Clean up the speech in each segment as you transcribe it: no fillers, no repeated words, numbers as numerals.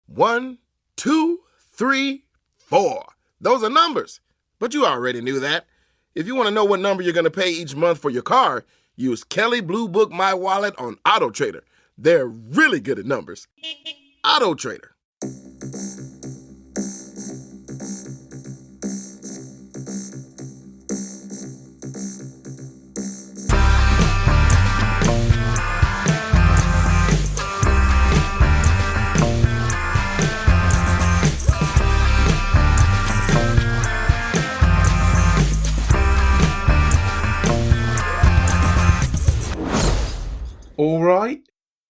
1, 2, 3, 4. Those are numbers, but you already knew that. If you want to know what number you're going to pay each month for your car, use Kelly Blue Book My Wallet on Auto Trader. They're really good at numbers. Auto Trader. All right,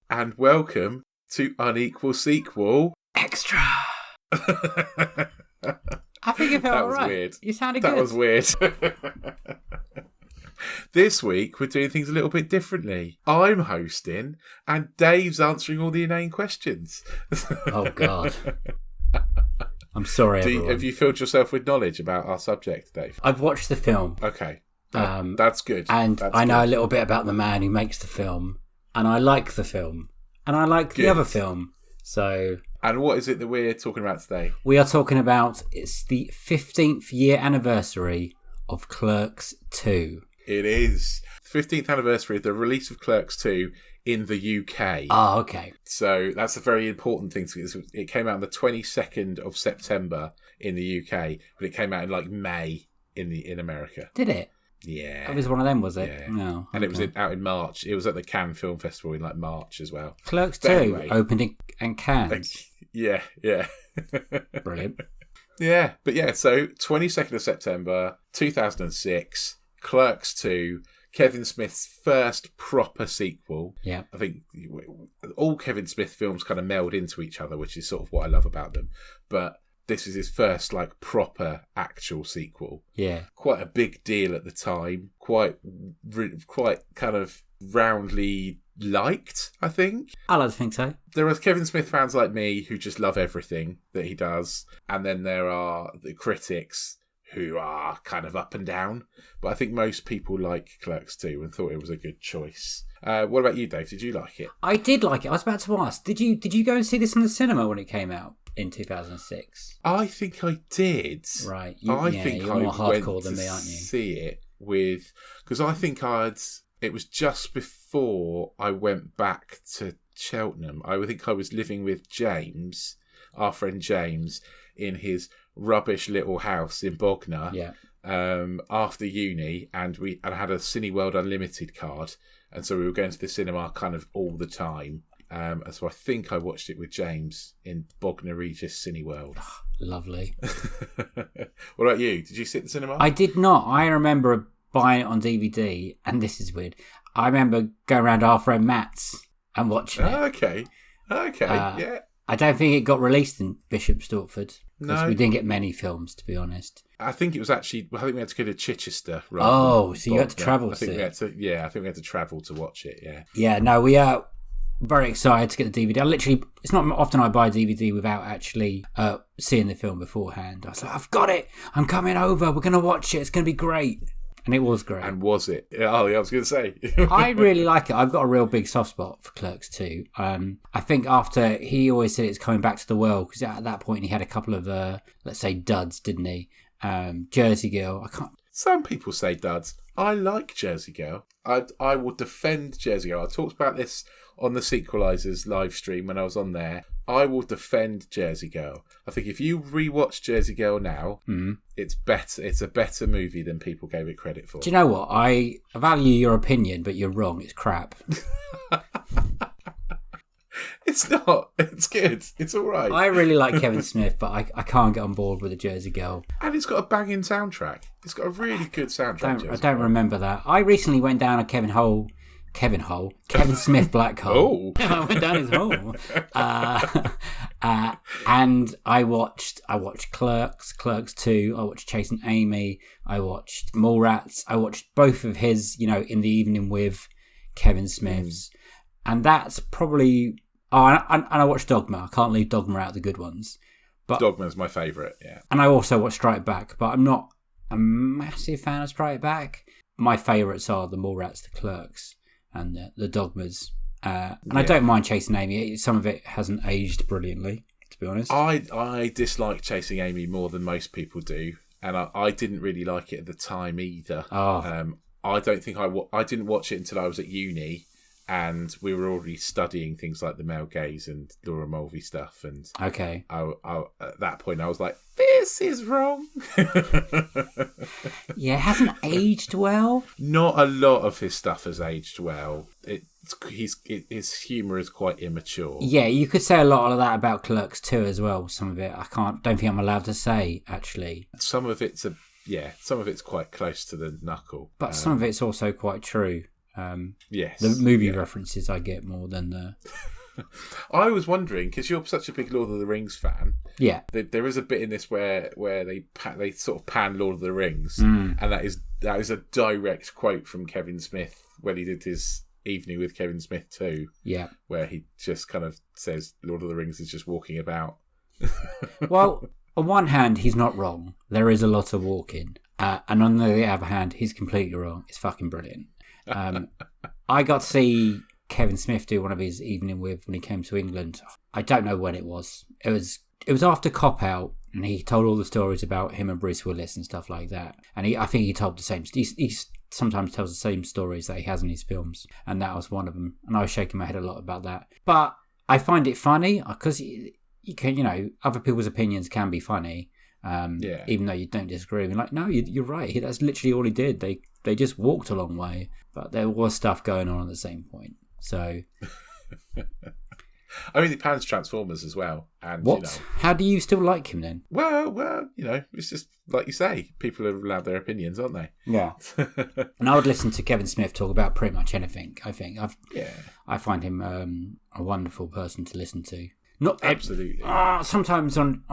and welcome to Unequal Sequel Extra. I think it felt that all was right. Weird. You sounded that good. Was weird. This week, we're doing things a little bit differently. I'm hosting, and Dave's answering all the inane questions. Oh, God. I'm sorry, everyone. Have you filled yourself with knowledge about our subject, Dave? I've watched the film. Okay. That's good. And That's I know good. a little bit about the man who makes the film. And I like the film. And I like the other film. So... And what is it that we're talking about today? We are talking about, it's the 15th year anniversary of Clerks II. It is. 15th anniversary of the release of Clerks II in the UK. Oh, okay. So that's a very important thing. It came out on the 22nd of September in the UK, but it came out in like May in America. Did it? Yeah. It was one of them, was it? Yeah. No. And it was out in March. It was at the Cannes Film Festival in like March as well. Clerks But 2 anyway, opened in Cannes. Yeah. Brilliant. Yeah, but yeah, so 22nd of September 2006, Clerks II, Kevin Smith's first proper sequel. Yeah. I think all Kevin Smith films kind of meld into each other, which is sort of what I love about them. But this is his first like proper actual sequel. Yeah. Quite a big deal at the time. Quite kind of roundly liked, I think. I like to think so. There are Kevin Smith fans like me who just love everything that he does. And then there are the critics who are kind of up and down. But I think most people like Clerks 2 and thought it was a good choice. What about you, Dave? Did you like it? I did like it. I was about to ask, did you go and see this in the cinema when it came out in 2006? I think I did. Right. I think you're I more hardcore went than to me, aren't you? see it with... Because I think it was just before I went back to Cheltenham. I think I was living with James, our friend James, in his rubbish little house in Bognor. Yeah. After uni, and I had a Cineworld Unlimited card, and so we were going to the cinema kind of all the time. And so I think I watched it with James in Bognor Regis Cineworld. Oh, lovely. What about you? Did you see it at the cinema? I did not. I remember buying it on DVD, and this is weird. I remember going around to our friend Matt's and watching it. Okay, yeah. I don't think it got released in Bishop Stortford. Because No. we didn't get many films, to be honest. I think it was actually... I think we had to go to Chichester. Oh, so you had to travel I think we had to travel to watch it, yeah. Yeah, no, we are very excited to get the DVD. It's not often I buy a DVD without actually seeing the film beforehand. I was like, I've got it. I'm coming over. We're going to watch it. It's going to be great. And it was great. And was it? Oh, yeah, I was going to say. I really like it. I've got a real big soft spot for Clerks II. I think after he always said it's coming back to the well, because at that point he had a couple of, let's say, duds, didn't he? Jersey Girl. Some people say duds. I like Jersey Girl. I will defend Jersey Girl. I talked about this on the Sequelizers live stream when I was on there. I will defend Jersey Girl. I think if you rewatch Jersey Girl now, it's better. It's a better movie than people gave it credit for. Do you know what? I value your opinion, but you're wrong. It's crap. It's not. It's good. It's all right. I really like Kevin Smith, but I can't get on board with the Jersey Girl. And it's got a banging soundtrack. It's got a really good soundtrack. I don't remember that. I recently went down a Kevin Smith black hole. Oh. I went down his hole. And I watched Clerks, Clerks II. I watched Chasing Amy. I watched Mallrats. I watched both of his, In the Evening with Kevin Smith's. And that's probably... Oh, and I watched Dogma. I can't leave Dogma out of the good ones. But Dogma's my favourite, yeah. And I also watched Strike Back, but I'm not a massive fan of Strike Back. My favourites are the Mallrats, the Clerks, and the Dogmas. And I don't mind Chasing Amy. Some of it hasn't aged brilliantly, to be honest. I dislike Chasing Amy more than most people do, and I didn't really like it at the time either. I don't think I didn't watch it until I was at uni, and we were already studying things like the male gaze and Laura Mulvey stuff. And okay, I at that point I was like, this is wrong. Yeah, it hasn't aged well. Not a lot of his stuff has aged well. His humour is quite immature. Yeah, you could say a lot of that about Clerks II as well. Some of it don't think I'm allowed to say, actually. Some of it's quite close to the knuckle. But some of it's also quite true. Yes. The movie references I get more than the... I was wondering, because you're such a big Lord of the Rings fan. Yeah. There is a bit in this where they sort of pan Lord of the Rings, and that is a direct quote from Kevin Smith when he did his Evening with Kevin Smith too. Yeah. Where he just kind of says Lord of the Rings is just walking about. Well, on one hand, he's not wrong. There is a lot of walking. And on the other hand, he's completely wrong. It's fucking brilliant. I got to see Kevin Smith do one of his Evening with when he came to England. I don't know when it was. It was after Cop Out, and he told all the stories about him and Bruce Willis and stuff like that. And I think he told the same. He sometimes tells the same stories that he has in his films, and that was one of them. And I was shaking my head a lot about that. But I find it funny because you can, other people's opinions can be funny. Even though you don't disagree. And like, no, you're right. That's literally all he did. They just walked a long way, but there was stuff going on at the same point. So, I mean, he pans Transformers as well. And what? How do you still like him then? Well, it's just like you say. People are allowed their opinions, aren't they? Yeah. And I would listen to Kevin Smith talk about pretty much anything. I think I find him a wonderful person to listen to. Not absolutely. Sometimes on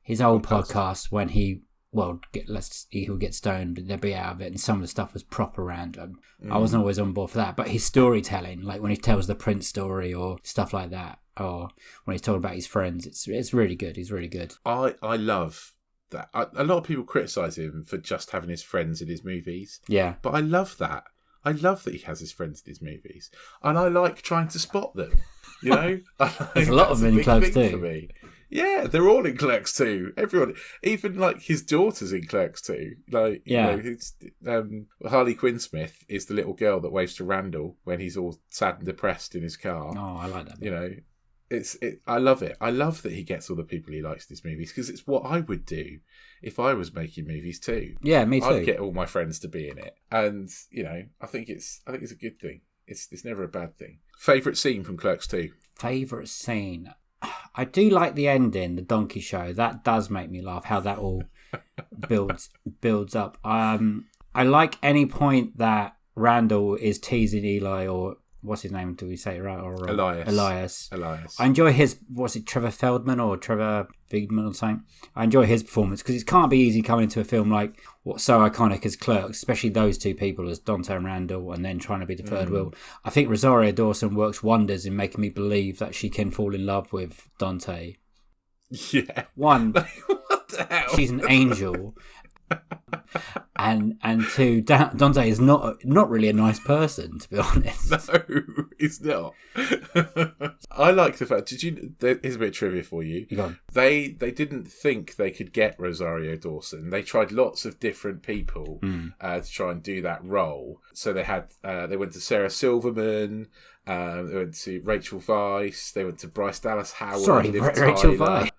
his old podcast when he would get stoned, they'd be out of it, and some of the stuff was proper random. I wasn't always on board for that, but his storytelling, like when he tells the Prince story or stuff like that, or when he's talking about his friends, it's really good. He's really good. I love that. A lot of people criticise him for just having his friends in his movies. Yeah, but I love that. I love that he has his friends in his movies, and I like trying to spot them. There's a lot of them in Clerks II. For me. Yeah, they're all in Clerks II. Everyone, even like his daughter's in Clerks II. Like, Harley Quinn Smith is the little girl that waves to Randall when he's all sad and depressed in his car. Oh, I like that. I love it. I love that he gets all the people he likes in his movies, because it's what I would do if I was making movies too. Yeah, me too. I'd get all my friends to be in it, and I think it's a good thing. It's never a bad thing. Favourite scene from Clerks II? Favourite scene? I do like the ending, the donkey show. That does make me laugh, how that all builds up. I like any point that Randall is teasing Eli, or what's his name? Do we say it right? Or Elias. I enjoy his, Trevor Feldman or Trevor Friedman or something? I enjoy his performance because it can't be easy coming into a film like what's so iconic as Clerks, especially those two people as Dante and Randall, and then trying to be the third wheel. I think Rosario Dawson works wonders in making me believe that she can fall in love with Dante. Yeah. One, what the hell? She's an angel. And two, Dante is not really a nice person, to be honest. No, he's not. I like the fact. Here's a bit of trivia for you. Go on. They didn't think they could get Rosario Dawson. They tried lots of different people to try and do that role. So they went to Sarah Silverman. They went to Rachel Weisz. They went to Bryce Dallas Howard. Sorry, Rachel Weisz.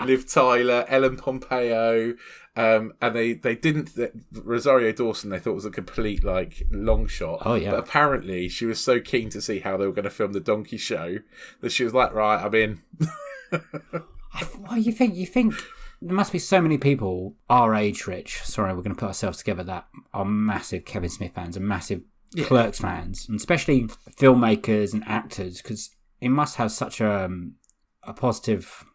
Liv Tyler, Ellen Pompeo, and they didn't. Rosario Dawson they thought was a complete long shot. Oh yeah. But apparently she was so keen to see how they were going to film the donkey show that she was like, right, I'm in. Well, you think there must be so many people our age, Rich. Sorry, we're going to put ourselves together that are massive Kevin Smith fans and massive Clerks fans, and especially filmmakers and actors, because it must have such a positive,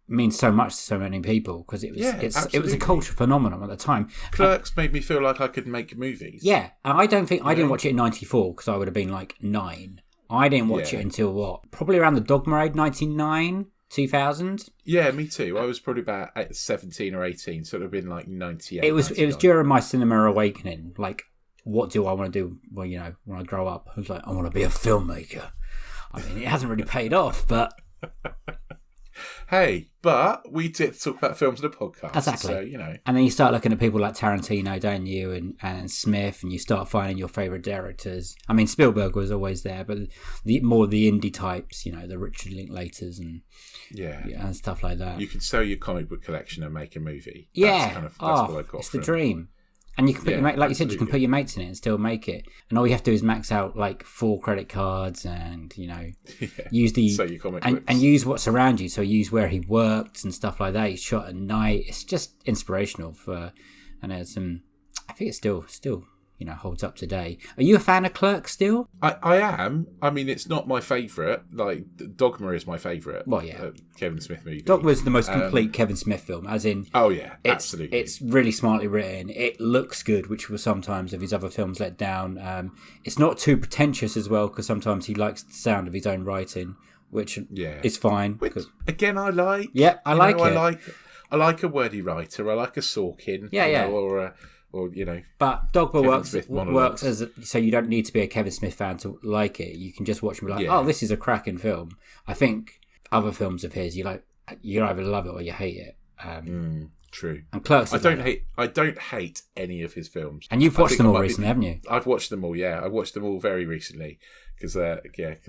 means so much to so many people, because it was a cultural phenomenon at the time. Clerks made me feel like I could make movies. Yeah, and I didn't watch it in '94 because I would have been 9. I didn't watch it until probably around the Dogma Age, 1999, 2000. Yeah, me too. I was probably about 17 or 18, so it would have been 98. It was during my cinema awakening. What do I want to do when I grow up? I was like, I want to be a filmmaker. I mean, it hasn't really paid off, but Hey, but we did talk about films in a podcast. exactly. So, you know. And then you start looking at people like Tarantino, don't you, and Smith, and you start finding your favourite directors. I mean, Spielberg was always there, but more the indie types, you know, the Richard Linklaters and stuff like that. You can sell your comic book collection and make a movie. Yeah. That's what I got it's from the dream. And you can put like you said, you can put your mates in it and still make it. And all you have to do is max out like 4 credit cards and, you know, use sell your comic and use what's around you. So use where he worked and stuff like that. He shot at night. It's just inspirational and there's some. I think it's still you know, holds up today. Are you a fan of Clerks still? I am. I mean, it's not my favourite. Like, Dogma is my favourite. Well, yeah. Kevin Smith movie. Dogma was the most complete Kevin Smith film, as in... Oh, yeah, absolutely. It's really smartly written. It looks good, which was sometimes of his other films let down. It's not too pretentious as well, because sometimes he likes the sound of his own writing, which is fine. Which, again, I like. Yeah, I like it. I like a wordy writer. I like a Sorkin. Yeah. Or you know, but Dogma Kevin works as so you don't need to be a Kevin Smith fan to like it. You can just watch and be like, oh, this is a cracking film. I think other films of his, you either love it or you hate it. True. And Clerks, I don't hate any of his films. And you've watched them all recently, haven't you? I've watched them all. Yeah, I watched them all very recently because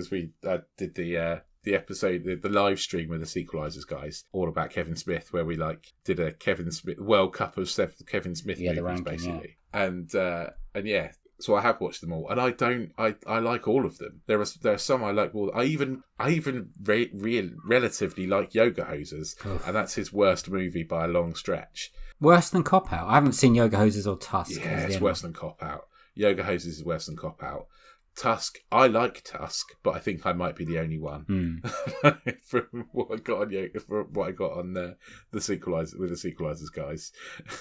we did the episode, the live stream with the Sequelizers guys, all about Kevin Smith, where we did a Kevin Smith World Cup of Kevin Smith movies, ranking, basically. Yeah. And yeah, so I have watched them all, and I like all of them. There are some I like more. I even relatively like Yoga Hosers, and that's his worst movie by a long stretch. Worse than Cop Out. I haven't seen Yoga Hosers or Tusk. Yeah, it's worse than Cop Out. Yoga Hosers is worse than Cop Out. Tusk, I like Tusk, but I think I might be the only one from what I got on the Sequelizers with the Sequelizers guys.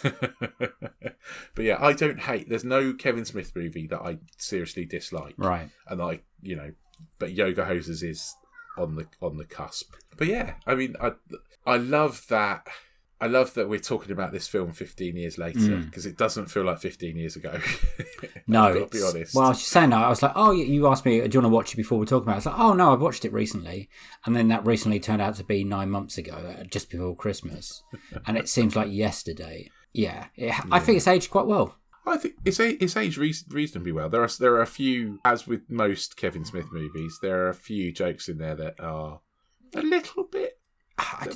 But yeah, I don't hate. There's no Kevin Smith movie that I seriously dislike, right? And but Yoga Hosers is on the cusp. But yeah, I mean, I love that. I love that we're talking about this film 15 years later because it doesn't feel like 15 years ago. No, I've got to be honest. Well, I was just saying that. I was like, oh, you asked me, do you want to watch it before we talk about it? I was like, oh, no, I've watched it recently. And then that recently turned out to be 9 months ago, just before Christmas. And it seems like yesterday. Yeah. I think it's aged quite well. I think it's aged reasonably well. There are a few, as with most Kevin Smith movies, there are a few jokes in there that are a little bit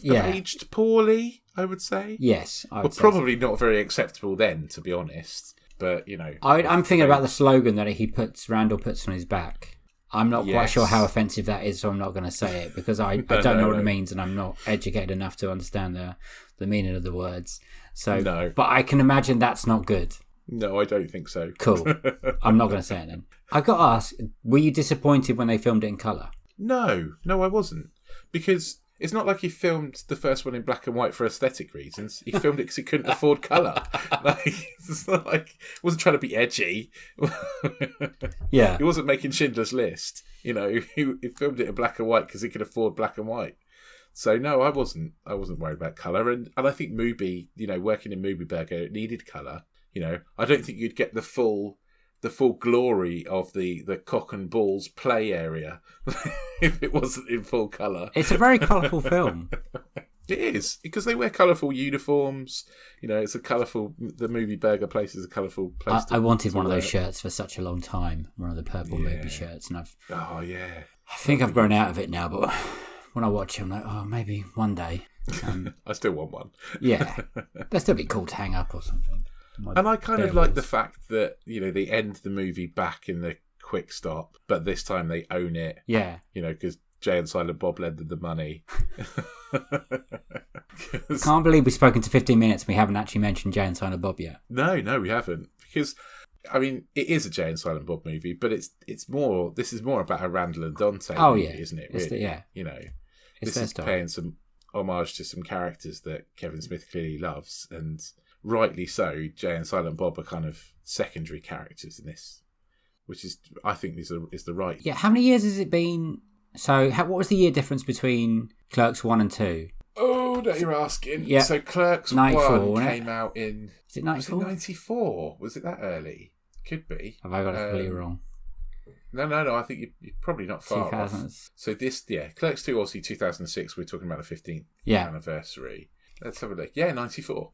aged poorly, I would say. Yes, I would say probably not very acceptable then, to be honest. But you know, I'm thinking about the slogan that Randall puts on his back. I'm not quite sure how offensive that is, so I'm not going to say it because I don't know what it means, and I'm not educated enough to understand the meaning of the words. So, but I can imagine that's not good. No, I don't think so. Cool. I'm not going to say it then. I've got to ask: were you disappointed when they filmed it in colour? No, I wasn't, because it's not like he filmed the first one in black and white for aesthetic reasons. He filmed it because he couldn't afford colour. It's not like he wasn't trying to be edgy. Yeah, he wasn't making Schindler's List. You know, he filmed it in black and white because he could afford black and white. So no, I wasn't worried about colour, and I think Mubi, working in Mubi Burger, it needed colour. I don't think you'd get the full glory of the cock and balls play area if it wasn't in full colour. It's a very colourful film. It is, because they wear colourful uniforms. It's a colourful. The Movie Burger place is a colourful place. I wanted one of those shirts for such a long time. One of the purple movie shirts, and I think I've grown out of it now. But when I watch it, I'm like, oh, maybe one day. I still want one. Yeah, that'd still be cool to hang up or something. And I kind of like the fact that, they end the movie back in the quick stop, but this time they own it. Yeah. Because Jay and Silent Bob lended the money. Can't believe we've spoken to 15 minutes and we haven't actually mentioned Jay and Silent Bob yet. No, we haven't. Because, it is a Jay and Silent Bob movie, but this is more about a Randall and Dante movie, isn't it? Really? This is paying some homage to some characters that Kevin Smith clearly loves, and rightly so. Jay and Silent Bob are kind of secondary characters in this, which is, I think, is the right. Yeah, how many years has it been? So, what was the year difference between Clerks 1 and 2? Oh, no, you're asking. Yeah. So Clerks 94, 1 came out in... Is it 94? Was it 94? Was it that early? Could be. Have I got it completely wrong? No. I think you're probably not far off. 2000s. So this, Clerks II, obviously 2006. We're talking about the 15th anniversary. Let's have a look. Yeah, 94.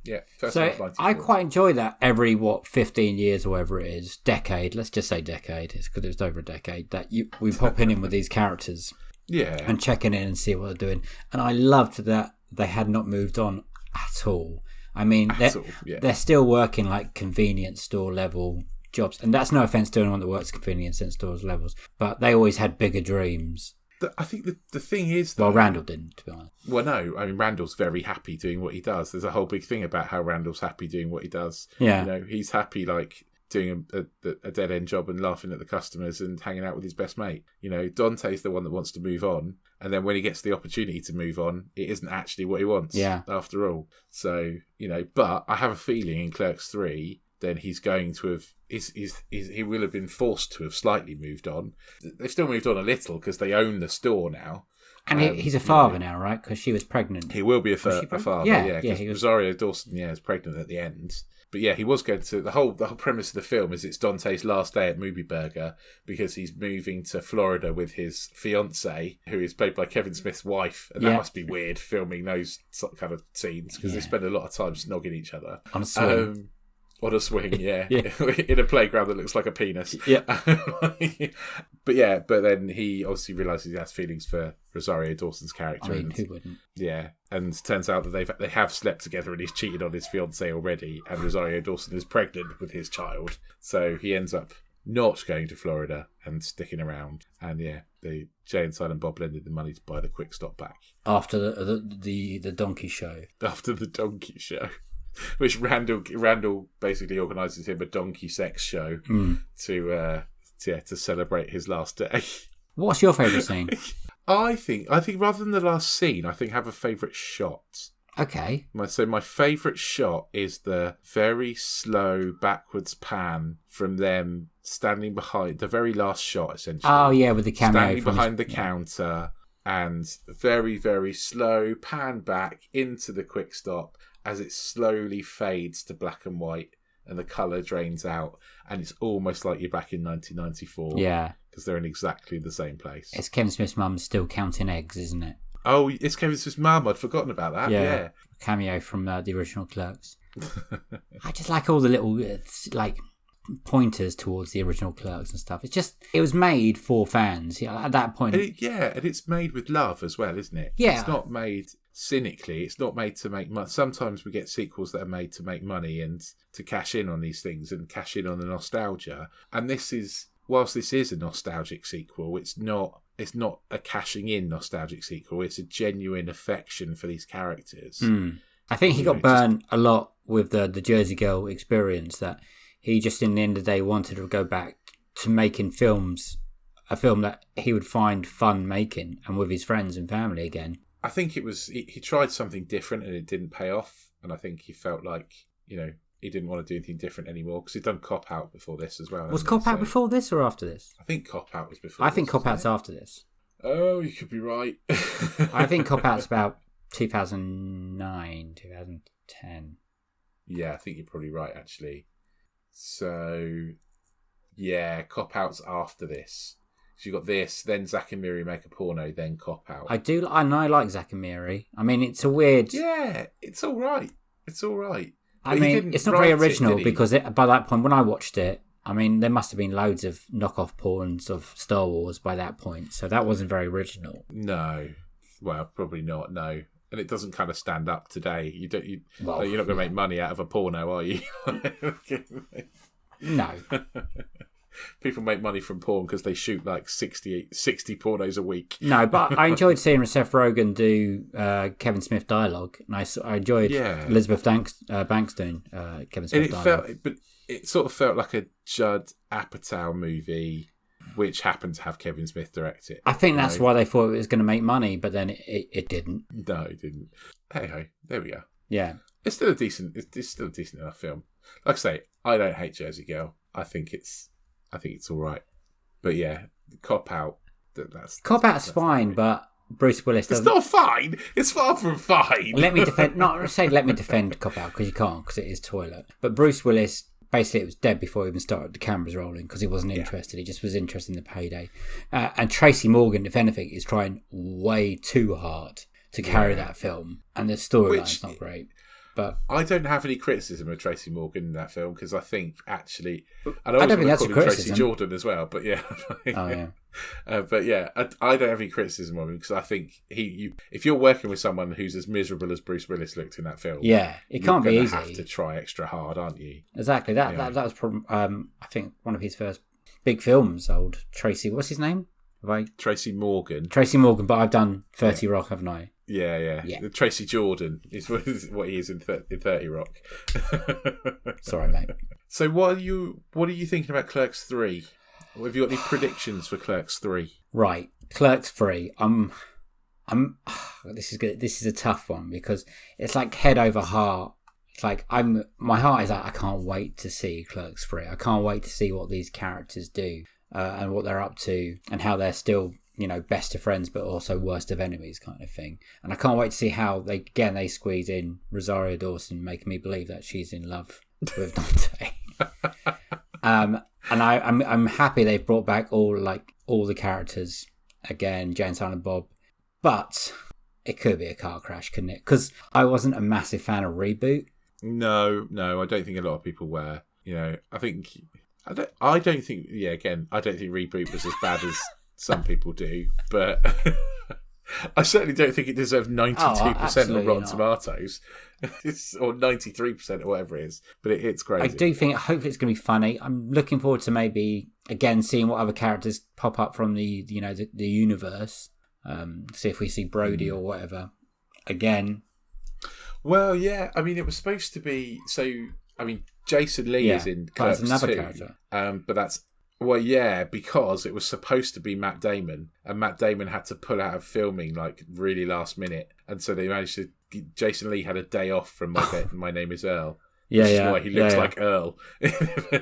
Yeah, first one was 94. I quite enjoy that every 15 years or whatever it is, decade. Let's just say decade. It's because it's over a decade that we pop in with these characters. Yeah, and checking in and see what they're doing. And I loved that they had not moved on at all. I mean, they're still working like convenience store level jobs, and that's no offense to anyone that works convenience stores levels, but they always had bigger dreams. I think the thing is, though, well, Randall didn't, to be honest. Well, no, I mean, Randall's very happy doing what he does. There's a whole big thing about how Randall's happy doing what he does. Yeah, you know, he's happy like doing a dead end job and laughing at the customers and hanging out with his best mate. You know, Dante's the one that wants to move on, and then when he gets the opportunity to move on, it isn't actually what he wants. Yeah, after all. So you know, but I have a feeling in Clerks III, then he's going to have. He will have been forced to have slightly moved on. They've still moved on a little because they own the store now. And he's a father now, right? Because she was pregnant. He will be a father, yeah. Because Rosario Dawson, is pregnant at the end. But yeah, he was going to. The whole premise of the film is it's Dante's last day at Movie Burger because he's moving to Florida with his fiancée, who is played by Kevin Smith's wife, and that must be weird filming those kind of scenes because they spend a lot of time snogging each other on a swing. On a swing, in a playground that looks like a penis. Yeah. but then he obviously realises he has feelings for Rosario Dawson's character. I mean, who wouldn't? Yeah, and it turns out that they have slept together and he's cheated on his fiancée already, and Rosario Dawson is pregnant with his child. So he ends up not going to Florida and sticking around. And the Jay and Silent Bob lended the money to buy the Quick Stop back. After the donkey show. After the donkey show. Which Randall basically organises him a donkey sex show to celebrate his last day. What's your favourite scene? I think rather than the last scene, I think I have a favourite shot. Okay. So my favourite shot is the very slow backwards pan from them standing behind the very last shot, essentially. Oh yeah, with the cameo standing behind the counter, and very very slow pan back into the Quick Stop as it slowly fades to black and white and the colour drains out, and it's almost like you're back in 1994. Yeah. Because they're in exactly the same place. It's Kevin Smith's mum still counting eggs, isn't it? Oh, it's Kevin Smith's mum. I'd forgotten about that. Yeah. Cameo from the original Clerks. I just like all the little pointers towards the original Clerks and stuff. It was made for fans at that point. And it's made with love as well, isn't it? Yeah. It's not made cynically. It's not made to make money. Sometimes we get sequels that are made to make money and to cash in on these things and cash in on the nostalgia. And whilst this is a nostalgic sequel, it's not a cashing in nostalgic sequel. It's a genuine affection for these characters. I think he got burned a lot with the Jersey Girl experience, that he just in the end of the day wanted to go back to making a film that he would find fun making and with his friends and family again. I think it was he tried something different and it didn't pay off, and I think he felt like he didn't want to do anything different anymore because he'd done Cop Out before this as well. Was Cop Out before this or after this? I think Cop Out was before. I think Cop Out's after this. Oh, you could be right. I think Cop Out's about 2009, 2010. Yeah, I think you're probably right actually. So, yeah, Cop Out's after this. So you got this, then Zack and Miri make a porno, then Cop Out. I like Zack and Miri. I mean, it's a weird. Yeah, it's all right. I mean, it's not very original because by that point, when I watched it, I mean, there must have been loads of knockoff porns of Star Wars by that point, so that wasn't very original. No, well, probably not. No. And it doesn't kind of stand up today. You're not going to make money out of a porno, are you? No. People make money from porn because they shoot like 60 pornos a week. No, but I enjoyed seeing Seth Rogen do Kevin Smith dialogue. And I enjoyed Elizabeth Banks doing Kevin Smith dialogue. But it sort of felt like a Judd Apatow movie, which happened to have Kevin Smith direct it. I think that's why they thought it was going to make money, but then it didn't. No, it didn't. Hey, there we go. Yeah, it's still a decent enough film. Like I say, I don't hate Jersey Girl. I think it's all right. But yeah, Cop Out. Cop Out's fine, but Bruce Willis doesn't. It's not fine. It's far from fine. Let me defend. Not say let me defend Cop Out because you can't, because it is toilet. But Bruce Willis basically it was dead before he even started the cameras rolling because he wasn't interested. He just was interested in the payday. And Tracy Morgan, if anything, is trying way too hard to carry that film, and the storyline's not great. But I don't have any criticism of Tracy Morgan in that film because I think actually, I don't think that's a criticism. Tracy Jordan as well, but yeah. Oh yeah. But yeah, I don't have any criticism of him because I think if you're working with someone who's as miserable as Bruce Willis looked in that film, it can't be easy. You have to try extra hard, aren't you? Exactly. That was probably I think one of his first big films. Old Tracy, what's his name? Tracy Morgan. Tracy Morgan, but I've done 30 Rock, haven't I? Yeah. Tracy Jordan is what he is in 30 Rock. Sorry, mate. So what are you thinking about Clerks 3? Have you got any predictions for Clerks 3? Right, Clerks 3. This is good. This is a tough one because it's like head over heart. It's like my heart is like I can't wait to see Clerks 3. I can't wait to see what these characters do and what they're up to and how they're still, best of friends but also worst of enemies kind of thing. And I can't wait to see how they squeeze in Rosario Dawson, making me believe that she's in love with Dante. And I'm happy they've brought back all the characters again, Jane, Silent Bob, but it could be a car crash, couldn't it? Because I wasn't a massive fan of Reboot. No, I don't think a lot of people were. I don't think Reboot was as bad as some people do, but I certainly don't think it deserved 92% on Rotten Tomatoes or 93% or whatever it is. But it's crazy. I do think, hopefully, it's going to be funny. I'm looking forward to maybe again seeing what other characters pop up from the universe. See if we see Brody or whatever again. Well, yeah. I mean, it was supposed to be. So, I mean, Jason Lee is in Clerks II. That's another character. But that's. Well, yeah, because it was supposed to be Matt Damon, and Matt Damon had to pull out of filming really last minute, and so they managed to. Jason Lee had a day off from My Name Is Earl. Which is why he looks like Earl,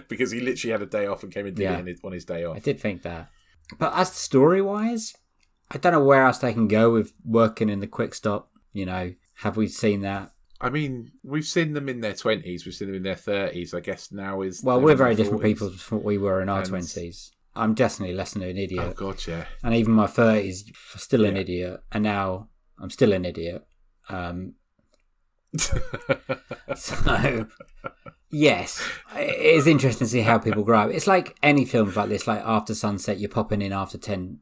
because he literally had a day off and came and did it on his day off. I did think that, but as story wise, I don't know where else they can go with working in the quick stop. Have we seen that? I mean, we've seen them in their 20s, we've seen them in their 30s, I guess now is... Well, we're very different people from what we were in our 20s. I'm definitely less than an idiot. Oh, God, yeah. And even my 30s, still an idiot. And now I'm still an idiot. So, yes, it is interesting to see how people grow up. It's like any films like this, like After Sunset, you're popping in after 10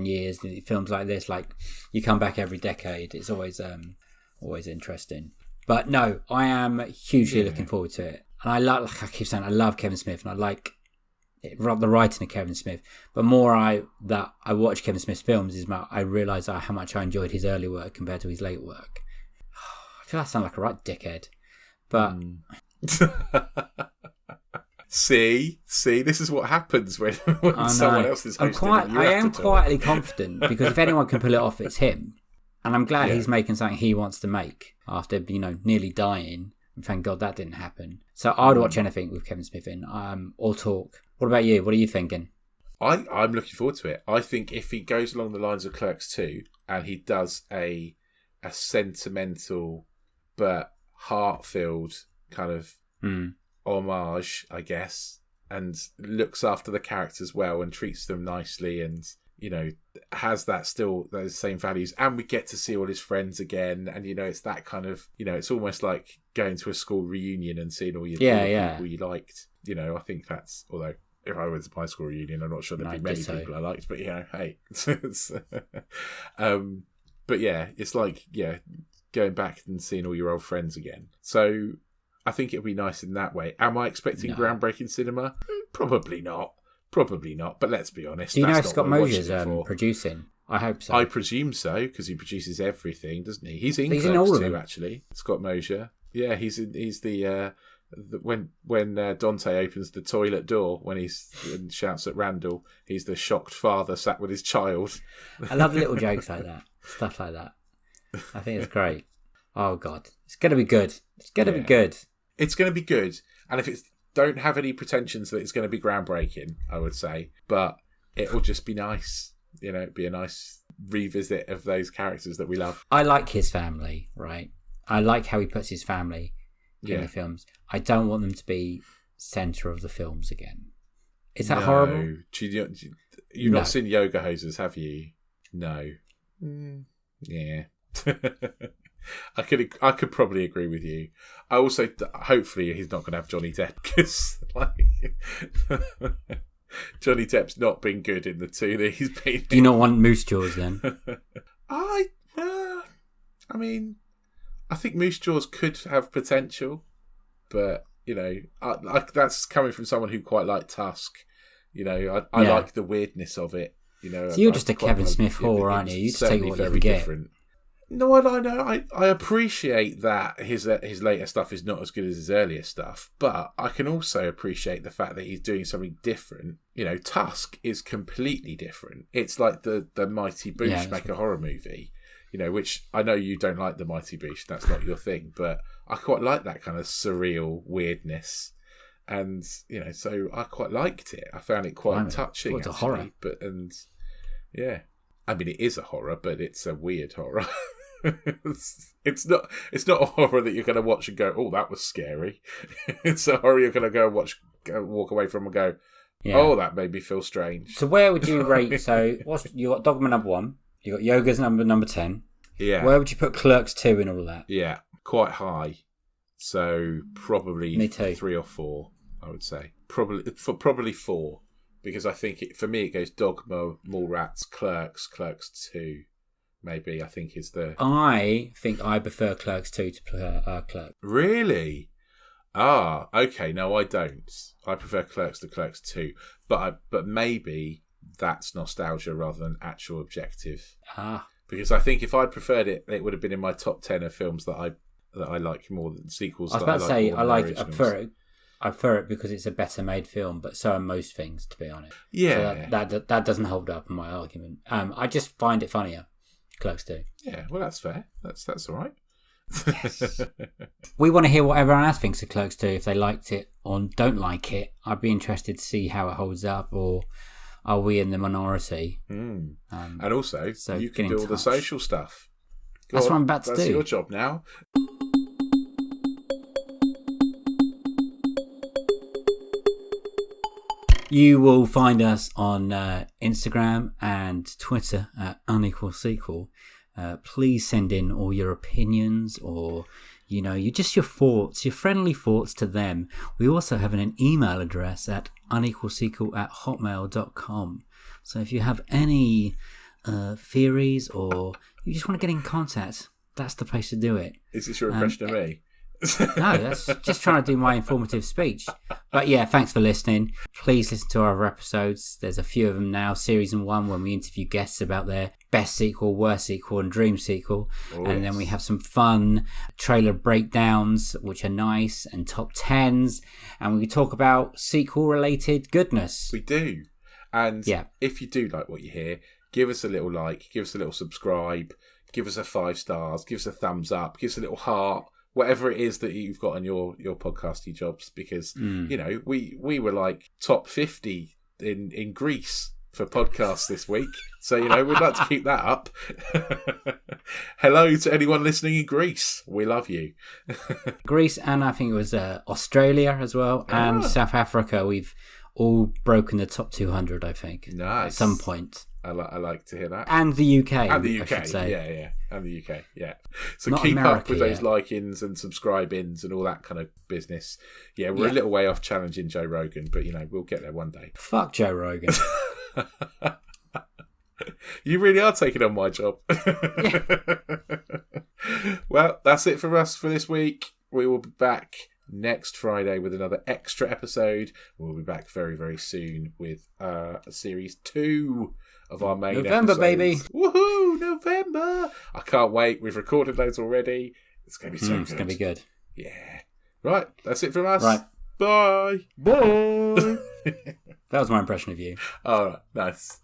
years. Films like this, like you come back every decade. It's always interesting. But no, I am hugely looking forward to it. And I love Kevin Smith, and I like the writing of Kevin Smith. But more I watch Kevin Smith's films, I realise how much I enjoyed his early work compared to his late work. I feel I sound like a right dickhead. But... See, this is what happens when someone else is hosting. I am quietly confident, because if anyone can pull it off, it's him. And I'm glad he's making something he wants to make after, nearly dying. And thank God that didn't happen. So I'd watch anything with Kevin Smith in, or talk. What about you? What are you thinking? I'm looking forward to it. I think if he goes along the lines of Clerks II and he does a sentimental but heart-filled kind of homage, I guess, and looks after the characters well and treats them nicely and... has those same values, and we get to see all his friends again, and it's that kind of, it's almost like going to a school reunion and seeing all your people you liked. I think that's, although if I went to my school reunion, I'm not sure there'd be many people I liked, but hey, but yeah, it's like going back and seeing all your old friends again. So I think it'll be nice in that way. Am I expecting groundbreaking cinema? Probably not. But let's be honest. Do you know if Scott Mosier's producing? I hope so. I presume so, because he produces everything, doesn't he? He's in Clerks II, actually. Scott Mosier. Yeah, he's the when Dante opens the toilet door and shouts at Randall, he's the shocked father sat with his child. I love little jokes like that, stuff like that. I think it's great. Oh God, it's gonna be good. It's gonna be good. It's gonna be good, and if it's don't have any pretensions that it's going to be groundbreaking, I would say, but it'll just be nice. It'd be a nice revisit of those characters that we love. I like his family, right? I like how he puts his family in the films. I don't want them to be centre of the films again. Is that horrible? You've not seen Yoga Hosers, have you? No. Yeah. I could probably agree with you. I also, hopefully, he's not going to have Johnny Depp because, Johnny Depp's not been good in the two that he's been in. Do you not want Moose Jaws then? I mean, I think Moose Jaws could have potential, but that's coming from someone who quite liked Tusk. I like the weirdness of it. So you're just a Kevin Smith whore, aren't you? You just take what you can get. Different. No, I appreciate that his later stuff is not as good as his earlier stuff, but I can also appreciate the fact that he's doing something different. Tusk is completely different. It's like the Mighty Boosh make a horror movie, which I know you don't like the Mighty Boosh. That's not your thing, but I quite like that kind of surreal weirdness. And, so I quite liked it. I found it quite touching. It's a horror. I mean, it is a horror, but it's a weird horror. It's not a horror that you're going to watch and go, oh, that was scary. It's a horror you're going to walk away from and go, oh, that made me feel strange. So where would you rate? So you got Dogma number 1, you got Yoga's number 10. Yeah. Where would you put Clerks 2 and all that? Yeah, quite high. So probably Me too. 3 or 4, I would say. Probably 4, because I think for me it goes Dogma, Mallrats, Clerks 2. Maybe I think is the. I think I prefer Clerks 2 to Clerks. Really? Okay. No, I don't. I prefer Clerks to Clerks 2, but maybe that's nostalgia rather than actual objective. Because I think if I'd preferred it, it would have been in my top 10 of films that I like more than sequels. I was about to say I prefer it because it's a better made film, but so are most things, to be honest. Yeah, so that doesn't hold up in my argument. I just find it funnier. Clerks 2. Yeah, well, that's fair. That's all right. Yes. We want to hear what everyone else thinks of Clerks 2. If they liked it or don't like it, I'd be interested to see how it holds up, or are we in the minority? And also, so you can do all the social stuff. That's what I'm about to do. That's your job now. You will find us on Instagram and Twitter at Unequal Sequel. Please send in all your opinions or, your thoughts, your friendly thoughts to them. We also have an email address at unequalsequel@hotmail.com. So if you have any theories or you just want to get in contact, that's the place to do it. Is this your impression of me? No, that's just trying to do my informative speech. But yeah, thanks for listening. Please listen to our other episodes. There's a few of them now. Series 1, when we interview guests about their best sequel, worst sequel, and dream sequel. And then we have some fun trailer breakdowns, which are nice, and top 10s. And we talk about sequel-related goodness. We do. And if you do like what you hear, give us a little like, give us a little subscribe, give us a 5 stars, give us a thumbs up, give us a little heart. Whatever it is that you've got on your podcasty jobs, because we were like top 50 in Greece for podcasts this week, so we'd like to keep that up. Hello to anyone listening in Greece, we love you. Greece, and I think it was Australia as well, and South Africa. We've all broken the top 200, I think. Nice. At some point. I like to hear that. And the UK. And the UK, I should say. Yeah. And the UK, yeah. So Not keep America up with those like-ins and subscribe-ins and all that kind of business. Yeah, we're a little way off challenging Joe Rogan, but, we'll get there one day. Fuck Joe Rogan. You really are taking on my job. Yeah. Well, that's it for us for this week. We will be back next Friday with another extra episode. We'll be back very, very soon with series 2 of our main November, episodes. baby. Woohoo! November! I can't wait. We've recorded those already. It's going to be so good. It's going to be good. Yeah. Right. That's it from us. Right. Bye. Bye. That was my impression of you. All right. Nice.